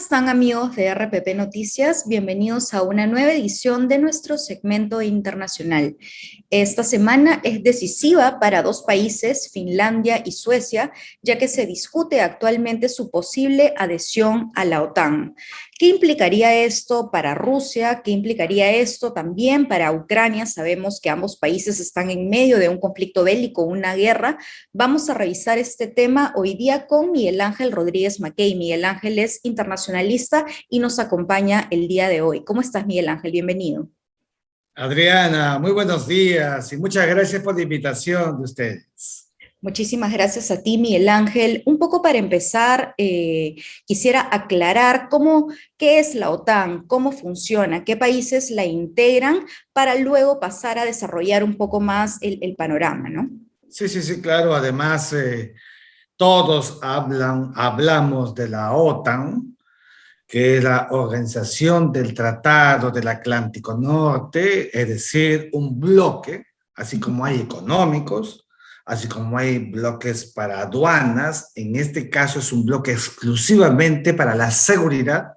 están amigos de RPP Noticias? Bienvenidos a una nueva edición de nuestro segmento internacional. Esta semana es decisiva para dos países, Finlandia y Suecia, ya que se discute actualmente su posible adhesión a la OTAN. ¿Qué implicaría esto para Rusia? ¿Qué implicaría esto también para Ucrania? Sabemos que ambos países están en medio de un conflicto bélico, una guerra. Vamos a revisar este tema hoy día con Miguel Ángel Rodríguez Mackey. Miguel Ángel es internacionalista y nos acompaña el día de hoy. ¿Cómo estás, Miguel Ángel? Bienvenido. Adriana, muy buenos días y muchas gracias por la invitación de ustedes. Muchísimas gracias a ti, Miguel Ángel. Un poco para empezar, quisiera aclarar qué es la OTAN, cómo funciona, qué países la integran, para luego pasar a desarrollar un poco más el panorama, ¿no? Sí, claro. Además, todos hablamos de la OTAN, que es la Organización del Tratado del Atlántico Norte, es decir, un bloque, así como hay económicos, así como hay bloques para aduanas. En este caso es un bloque exclusivamente para la seguridad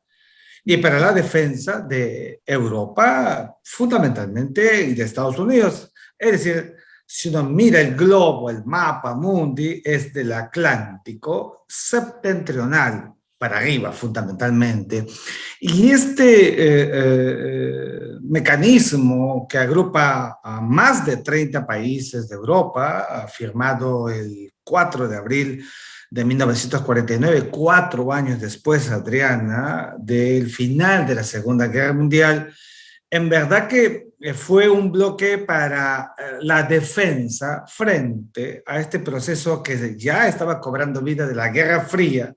y para la defensa de Europa, fundamentalmente, y de Estados Unidos. Es decir, si uno mira el globo, el mapa mundi, es del Atlántico septentrional para arriba, fundamentalmente. Y este mecanismo que agrupa a más de 30 países de Europa, firmado el 4 de abril de 1949, 4 años después, Adriana, del final de la Segunda Guerra Mundial, en verdad que fue un bloque para la defensa frente a este proceso que ya estaba cobrando vida de la Guerra Fría,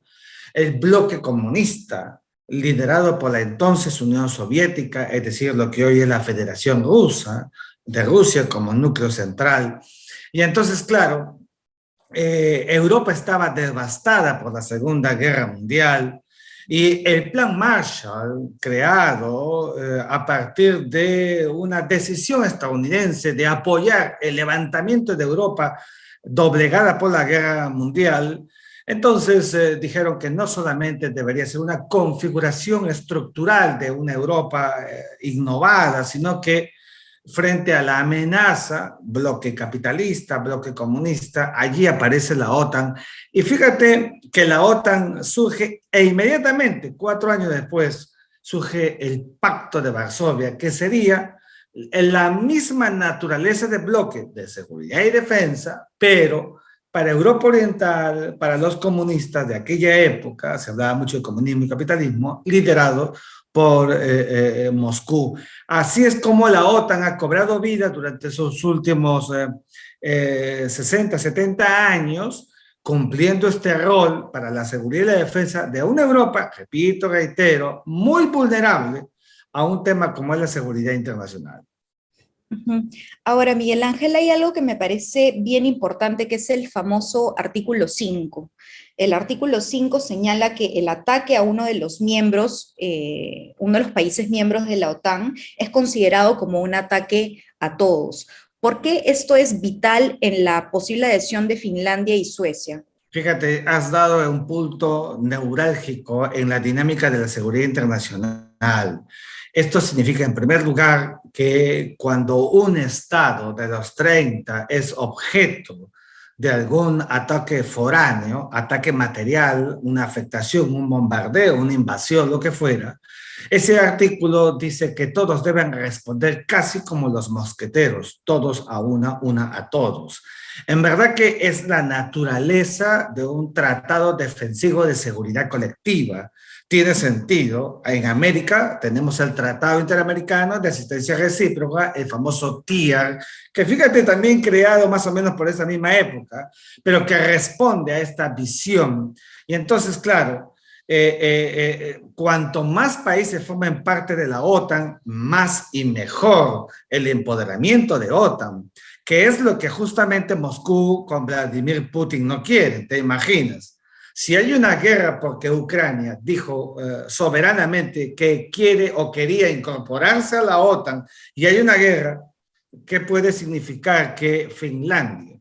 el bloque comunista, liderado por la entonces Unión Soviética, es decir, lo que hoy es la Federación Rusa, de Rusia como núcleo central. Y entonces, claro, Europa estaba devastada por la Segunda Guerra Mundial y el Plan Marshall, creado a partir de una decisión estadounidense de apoyar el levantamiento de Europa doblegada por la Guerra Mundial, entonces dijeron que no solamente debería ser una configuración estructural de una Europa innovada, sino que frente a la amenaza, bloque capitalista, bloque comunista, allí aparece la OTAN. Y fíjate que la OTAN surge e inmediatamente, 4 años después, surge el Pacto de Varsovia, que sería la misma naturaleza de bloque de seguridad y defensa, pero para Europa Oriental, para los comunistas de aquella época, se hablaba mucho de comunismo y capitalismo, liderado por Moscú. Así es como la OTAN ha cobrado vida durante sus últimos 60, 70 años, cumpliendo este rol para la seguridad y la defensa de una Europa, repito, reitero, muy vulnerable a un tema como es la seguridad internacional. Ahora, Miguel Ángel, hay algo que me parece bien importante, que es el famoso artículo 5. El artículo 5 señala que el ataque a uno de los miembros, uno de los países miembros de la OTAN, es considerado como un ataque a todos. ¿Por qué esto es vital en la posible adhesión de Finlandia y Suecia? Fíjate, has dado un punto neurálgico en la dinámica de la seguridad internacional. Esto significa, en primer lugar, que cuando un Estado de los 30 es objeto de algún ataque foráneo, ataque material, una afectación, un bombardeo, una invasión, lo que fuera, ese artículo dice que todos deben responder casi como los mosqueteros, todos a una a todos. En verdad que es la naturaleza de un tratado defensivo de seguridad colectiva. Tiene sentido. En América tenemos el Tratado Interamericano de Asistencia Recíproca, el famoso TIAR, que fíjate también creado más o menos por esa misma época, pero que responde a esta visión. Y entonces, claro, cuanto más países formen parte de la OTAN, más y mejor el empoderamiento de OTAN, que es lo que justamente Moscú con Vladimir Putin no quiere, ¿te imaginas? Si hay una guerra porque Ucrania dijo soberanamente que quiere o quería incorporarse a la OTAN y hay una guerra, ¿qué puede significar que Finlandia,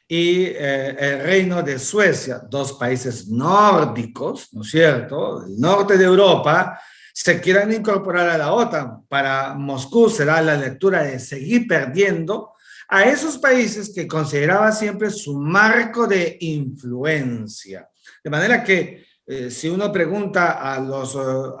y el Reino de Suecia, dos países nórdicos, ¿no es cierto?, del norte de Europa, se quieran incorporar a la OTAN. Para Moscú será la lectura de seguir perdiendo a esos países que consideraba siempre su marco de influencia. De manera que si uno pregunta a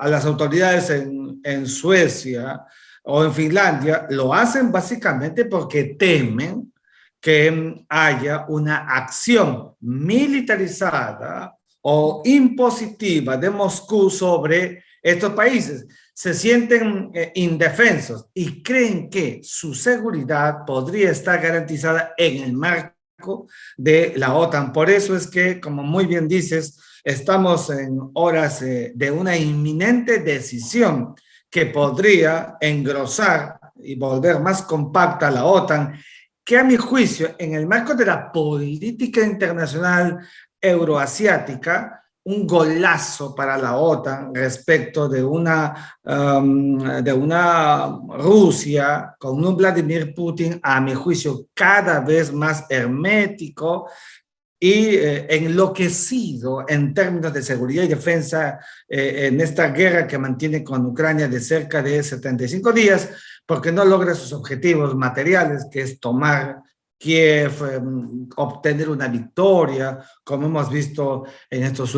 las autoridades en Suecia o en Finlandia, lo hacen básicamente porque temen que haya una acción militarizada o impositiva de Moscú sobre estos países. Se sienten indefensos y creen que su seguridad podría estar garantizada en el marco de la OTAN. Por eso es que, como muy bien dices, estamos en horas de una inminente decisión que podría engrosar y volver más compacta la OTAN, que a mi juicio, en el marco de la política internacional euroasiática, un golazo para la OTAN respecto de una Rusia con un Vladimir Putin, a mi juicio, cada vez más hermético y enloquecido en términos de seguridad y defensa en esta guerra que mantiene con Ucrania de cerca de 75 días, porque no logra sus objetivos materiales, que es tomar Kiev, obtener una victoria, como hemos visto en en estas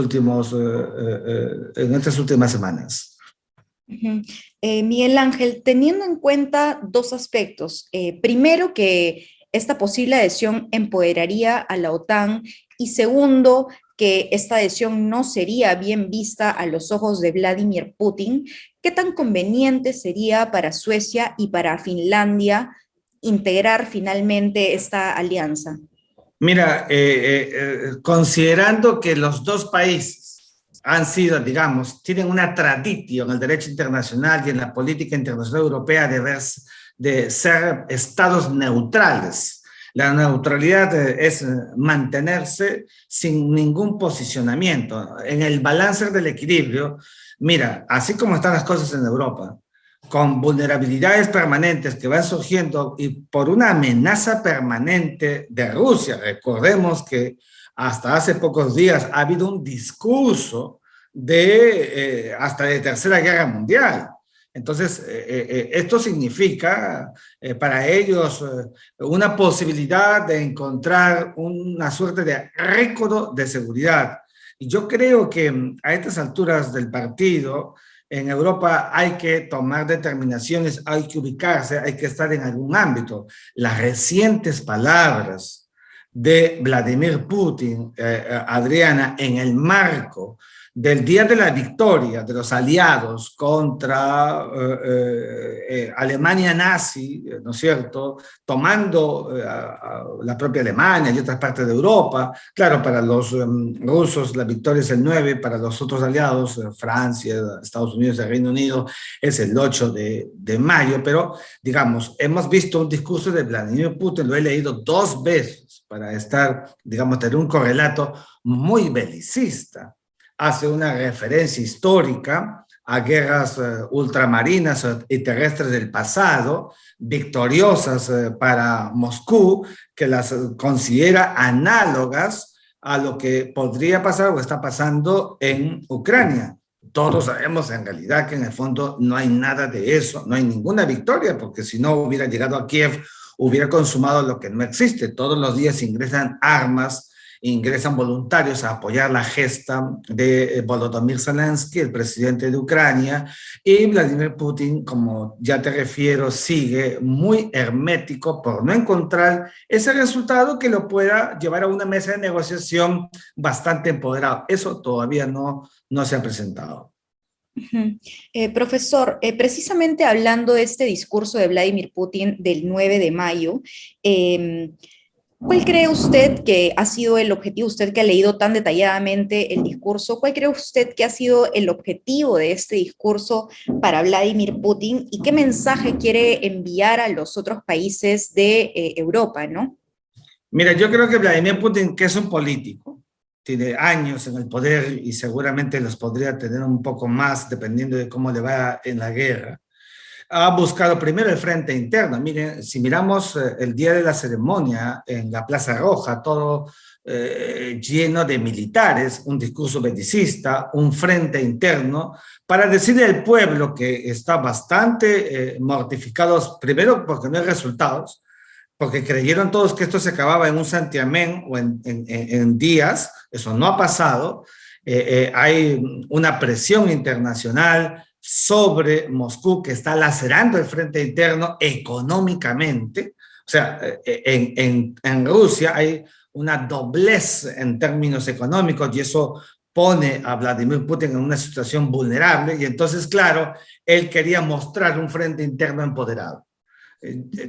últimas semanas. Miguel Ángel, teniendo en cuenta dos aspectos. Primero, que esta posible adhesión empoderaría a la OTAN, y segundo, que esta adhesión no sería bien vista a los ojos de Vladimir Putin. ¿Qué tan conveniente sería para Suecia y para Finlandia integrar finalmente esta alianza? Mira, considerando que los dos países han sido, digamos, tienen una tradición en el derecho internacional y en la política internacional europea de ser estados neutrales. La neutralidad es mantenerse sin ningún posicionamiento. En el balance del equilibrio, mira, así como están las cosas en Europa, con vulnerabilidades permanentes que van surgiendo y por una amenaza permanente de Rusia. Recordemos que hasta hace pocos días ha habido un discurso hasta de Tercera Guerra Mundial. Entonces, esto significa para ellos una posibilidad de encontrar una suerte de récord de seguridad. Y yo creo que a estas alturas del partido, en Europa hay que tomar determinaciones, hay que ubicarse, hay que estar en algún ámbito. Las recientes palabras de Vladimir Putin, Adriana, en el marco del Día de la Victoria de los aliados contra Alemania nazi, ¿no es cierto?, tomando la propia Alemania y otras partes de Europa. Claro, para los rusos la victoria es el 9, para los otros aliados, Francia, Estados Unidos y el Reino Unido, es el 8 de mayo, pero digamos, hemos visto un discurso de Vladimir Putin, lo he leído 2 veces para estar, digamos, tener un correlato muy belicista. Hace una referencia histórica a guerras ultramarinas y terrestres del pasado, victoriosas para Moscú, que las considera análogas a lo que podría pasar o está pasando en Ucrania. Todos sabemos en realidad que en el fondo no hay nada de eso, no hay ninguna victoria, porque si no hubiera llegado a Kiev, hubiera consumado lo que no existe. Todos los días ingresan armas, ingresan voluntarios a apoyar la gesta de Volodymyr Zelensky, el presidente de Ucrania, y Vladimir Putin, como ya te refiero, sigue muy hermético por no encontrar ese resultado que lo pueda llevar a una mesa de negociación bastante empoderado. Eso todavía no se ha presentado. Profesor, precisamente hablando de este discurso de Vladimir Putin del 9 de mayo, ¿cuál cree usted que ha sido el objetivo, usted que ha leído tan detalladamente el discurso, cuál cree usted que ha sido el objetivo de este discurso para Vladimir Putin y qué mensaje quiere enviar a los otros países de Europa, ¿no? Mira, yo creo que Vladimir Putin, que es un político, tiene años en el poder y seguramente los podría tener un poco más dependiendo de cómo le va en la guerra. ha buscado primero el frente interno. Miren, si miramos el día de la ceremonia en la Plaza Roja, todo lleno de militares, un discurso belicista, un frente interno, para decirle al pueblo que está bastante mortificados, primero porque no hay resultados, porque creyeron todos que esto se acababa en un santiamén o en días, eso no ha pasado. Hay una presión internacional sobre Moscú que está lacerando el frente interno económicamente. O sea, en Rusia hay una doblez en términos económicos y eso pone a Vladimir Putin en una situación vulnerable y entonces, claro, él quería mostrar un frente interno empoderado.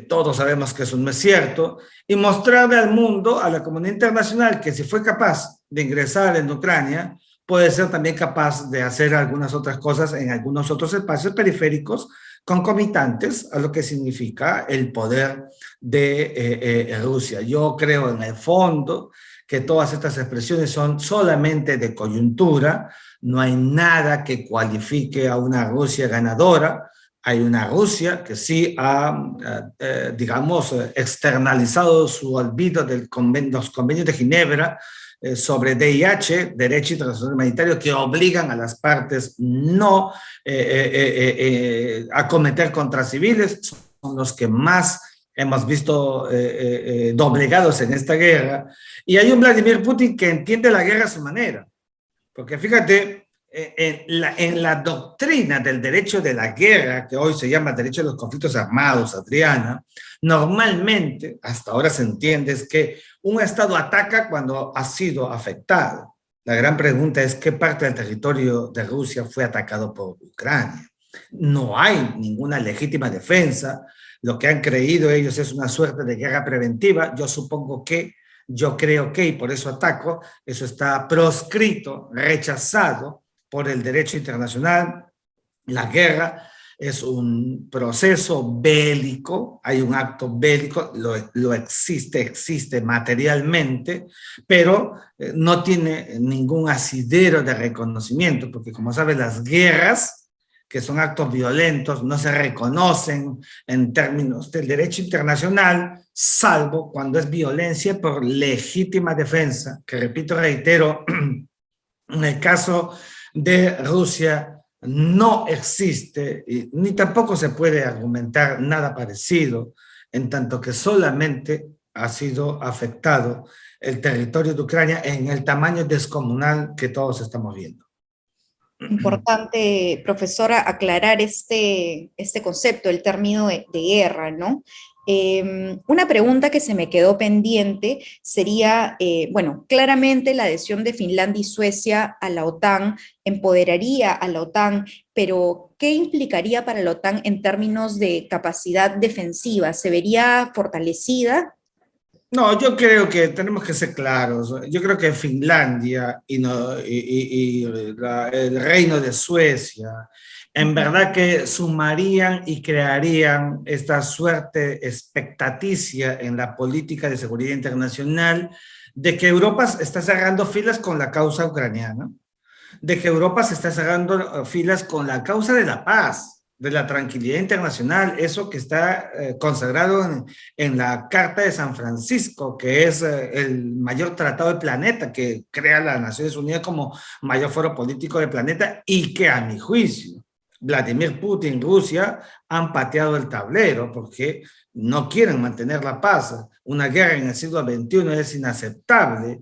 Todos sabemos que eso no es cierto, y mostrarle al mundo, a la comunidad internacional, que si fue capaz de ingresar en Ucrania, puede ser también capaz de hacer algunas otras cosas en algunos otros espacios periféricos concomitantes a lo que significa el poder de Rusia. Yo creo en el fondo que todas estas expresiones son solamente de coyuntura, no hay nada que cualifique a una Rusia ganadora. Hay una Rusia que sí ha, digamos, externalizado su olvido de los convenios de Ginebra sobre DIH, Derecho Internacional Humanitario, que obligan a las partes no a cometer contra civiles, son los que más hemos visto doblegados en esta guerra. Y hay un Vladimir Putin que entiende la guerra a su manera, porque fíjate, en la doctrina del derecho de la guerra, que hoy se llama derecho de los conflictos armados, Adriana, normalmente, hasta ahora se entiende, es que un Estado ataca cuando ha sido afectado. La gran pregunta es qué parte del territorio de Rusia fue atacado por Ucrania. No hay ninguna legítima defensa. Lo que han creído ellos es una suerte de guerra preventiva. Yo creo que, y por eso ataco, eso está proscrito, rechazado por el derecho internacional. La guerra es un proceso bélico, hay un acto bélico, existe materialmente, pero no tiene ningún asidero de reconocimiento, porque como sabes, las guerras, que son actos violentos, no se reconocen en términos del derecho internacional, salvo cuando es violencia por legítima defensa, que repito, reitero, en el caso de Rusia no existe ni tampoco se puede argumentar nada parecido, en tanto que solamente ha sido afectado el territorio de Ucrania en el tamaño descomunal que todos estamos viendo. Importante, profesora, aclarar este concepto, el término de guerra, ¿no? Una pregunta que se me quedó pendiente sería, bueno, claramente la adhesión de Finlandia y Suecia a la OTAN empoderaría a la OTAN, pero ¿qué implicaría para la OTAN en términos de capacidad defensiva? ¿Se vería fortalecida? No, yo creo que tenemos que ser claros. Yo creo que Finlandia el Reino de Suecia, en verdad que sumarían y crearían esta suerte expectaticia en la política de seguridad internacional de que Europa está cerrando filas con la causa ucraniana, de que Europa se está cerrando filas con la causa de la paz, de la tranquilidad internacional, eso que está consagrado en la Carta de San Francisco, que es el mayor tratado del planeta, que crea las Naciones Unidas como mayor foro político del planeta y que a mi juicio Vladimir Putin, Rusia, han pateado el tablero porque no quieren mantener la paz. Una guerra en el siglo XXI es inaceptable.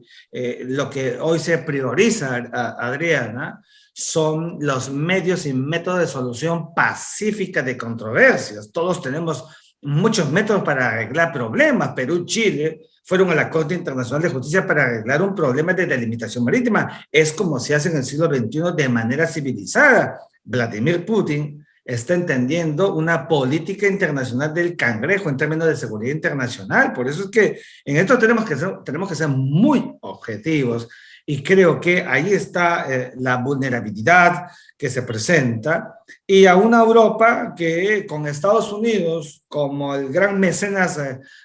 Lo que hoy se prioriza, Adriana, son los medios y métodos de solución pacífica de controversias. Todos tenemos muchos métodos para arreglar problemas. Perú, Chile fueron a la Corte Internacional de Justicia para arreglar un problema de delimitación marítima. Es como se hace en el siglo XXI de manera civilizada. Vladimir Putin está entendiendo una política internacional del cangrejo en términos de seguridad internacional. Por eso es que en esto tenemos que ser muy objetivos y creo que ahí está la vulnerabilidad que se presenta y a una Europa que con Estados Unidos como el gran mecenas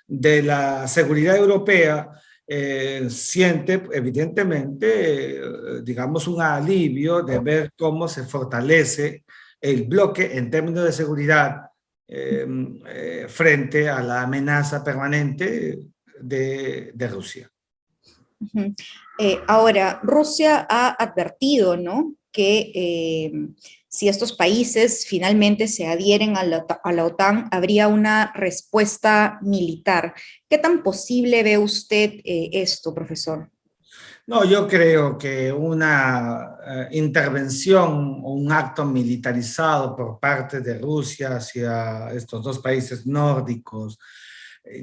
de la seguridad europea siente evidentemente, digamos, un alivio de ver cómo se fortalece el bloque en términos de seguridad frente a la amenaza permanente de Rusia. Ahora, Rusia ha advertido, ¿no?, que si estos países finalmente se adhieren a la OTAN, habría una respuesta militar. ¿Qué tan posible ve usted esto, profesor? No, yo creo que una intervención o un acto militarizado por parte de Rusia hacia estos dos países nórdicos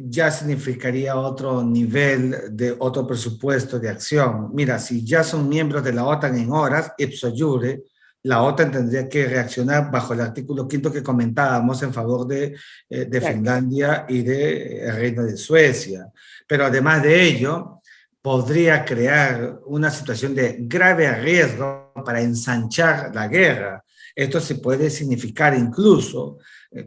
ya significaría otro nivel de otro presupuesto de acción. Mira, si ya son miembros de la OTAN en horas, ipso iure, la OTAN tendría que reaccionar bajo el artículo 5 que comentábamos en favor de Claro. Finlandia y del Reino de Suecia. Pero además de ello, podría crear una situación de grave riesgo para ensanchar la guerra. Esto se puede significar incluso,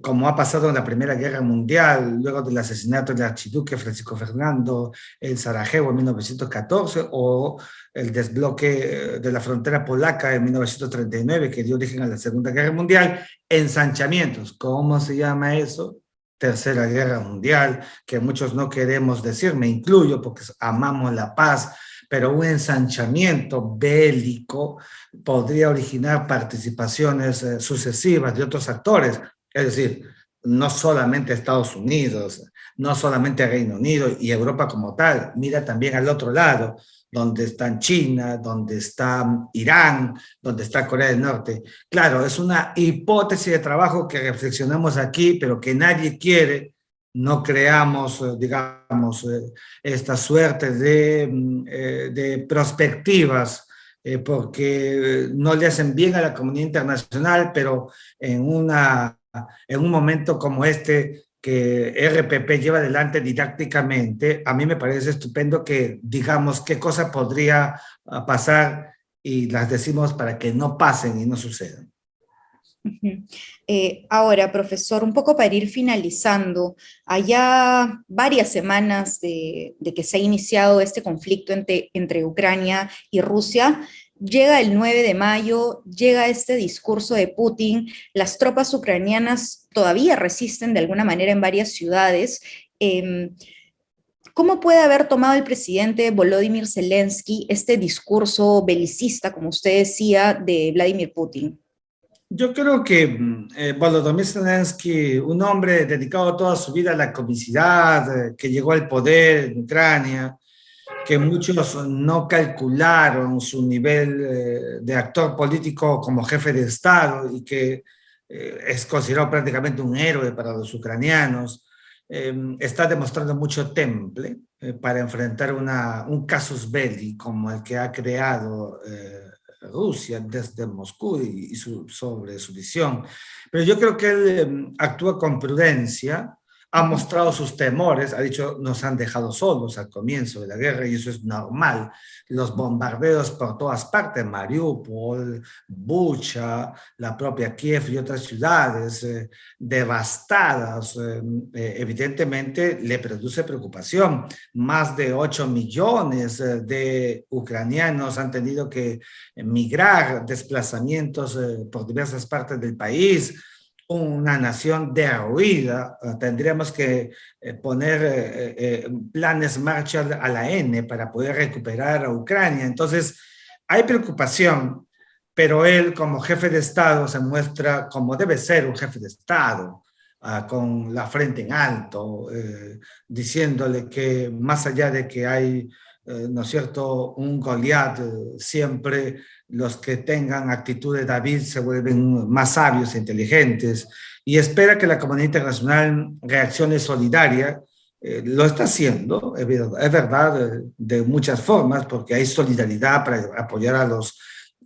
como ha pasado en la Primera Guerra Mundial, luego del asesinato del archiduque Francisco Fernando en Sarajevo en 1914, o el desbloque de la frontera polaca en 1939, que dio origen a la Segunda Guerra Mundial, ensanchamientos. ¿Cómo se llama eso? Tercera Guerra Mundial, que muchos no queremos decir, me incluyo porque amamos la paz, pero un ensanchamiento bélico podría originar participaciones sucesivas de otros actores, es decir, no solamente Estados Unidos, no solamente Reino Unido y Europa como tal, mira también al otro lado, donde está China, donde está Irán, donde está Corea del Norte. Claro, es una hipótesis de trabajo que reflexionamos aquí, pero que nadie quiere. No creamos, digamos, esta suerte de perspectivas porque no le hacen bien a la comunidad internacional, pero en un momento como este que RPP lleva adelante didácticamente, a mí me parece estupendo que digamos qué cosa podría pasar y las decimos para que no pasen y no sucedan. Ahora, profesor, un poco para ir finalizando, allá varias semanas de que se ha iniciado este conflicto entre Ucrania y Rusia, llega el 9 de mayo, llega este discurso de Putin, las tropas ucranianas todavía resisten de alguna manera en varias ciudades. ¿Cómo puede haber tomado el presidente Volodymyr Zelensky este discurso belicista, como usted decía, de Vladimir Putin? Yo creo que Volodymyr Zelensky, un hombre dedicado toda su vida a la comicidad, que llegó al poder en Ucrania, que muchos no calcularon su nivel de actor político como jefe de Estado y que es considerado prácticamente un héroe para los ucranianos, está demostrando mucho temple para enfrentar un casus belli como el que ha creado Rusia desde Moscú y sobre su visión. Pero yo creo que él actúa con prudencia, ha mostrado sus temores, ha dicho, nos han dejado solos al comienzo de la guerra y eso es normal. Los bombardeos por todas partes, Mariupol, Bucha, la propia Kiev y otras ciudades devastadas, evidentemente le produce preocupación. Más de 8 millones de ucranianos han tenido que migrar, desplazamientos por diversas partes del país, una nación derruida, tendríamos que poner planes Marshall a la N para poder recuperar a Ucrania. Entonces, hay preocupación, pero él como jefe de Estado se muestra como debe ser un jefe de Estado, con la frente en alto, diciéndole que más allá de que hay, ¿no es cierto?, un Goliat, siempre los que tengan actitud de David se vuelven más sabios e inteligentes, y espera que la comunidad internacional reaccione solidaria. Lo está haciendo, es verdad, de muchas formas, porque hay solidaridad para apoyar a los,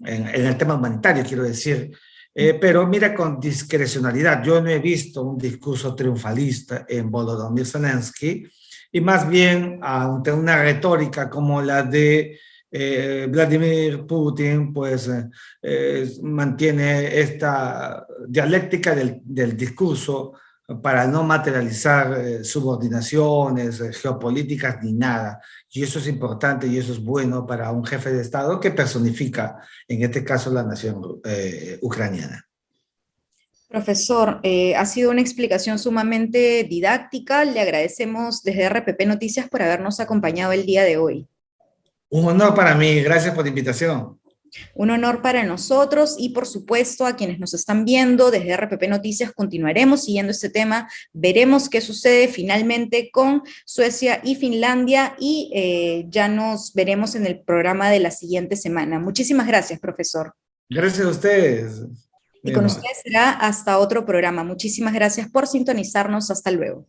en el tema humanitario, quiero decir, pero mira con discrecionalidad. Yo no he visto un discurso triunfalista en Volodymyr Zelensky, y más bien ante una retórica como la de Vladimir Putin, pues mantiene esta dialéctica del discurso para no materializar subordinaciones geopolíticas ni nada. Y eso es importante y eso es bueno para un jefe de Estado que personifica, en este caso, la nación ucraniana. Profesor, ha sido una explicación sumamente didáctica. Le agradecemos desde RPP Noticias por habernos acompañado el día de hoy. Un honor para mí, gracias por la invitación. Un honor para nosotros y por supuesto a quienes nos están viendo desde RPP Noticias continuaremos siguiendo este tema, veremos qué sucede finalmente con Suecia y Finlandia y ya nos veremos en el programa de la siguiente semana. Muchísimas gracias, profesor. Gracias a ustedes. Y Muy con amable. ustedes será hasta otro programa. Muchísimas gracias por sintonizarnos. Hasta luego.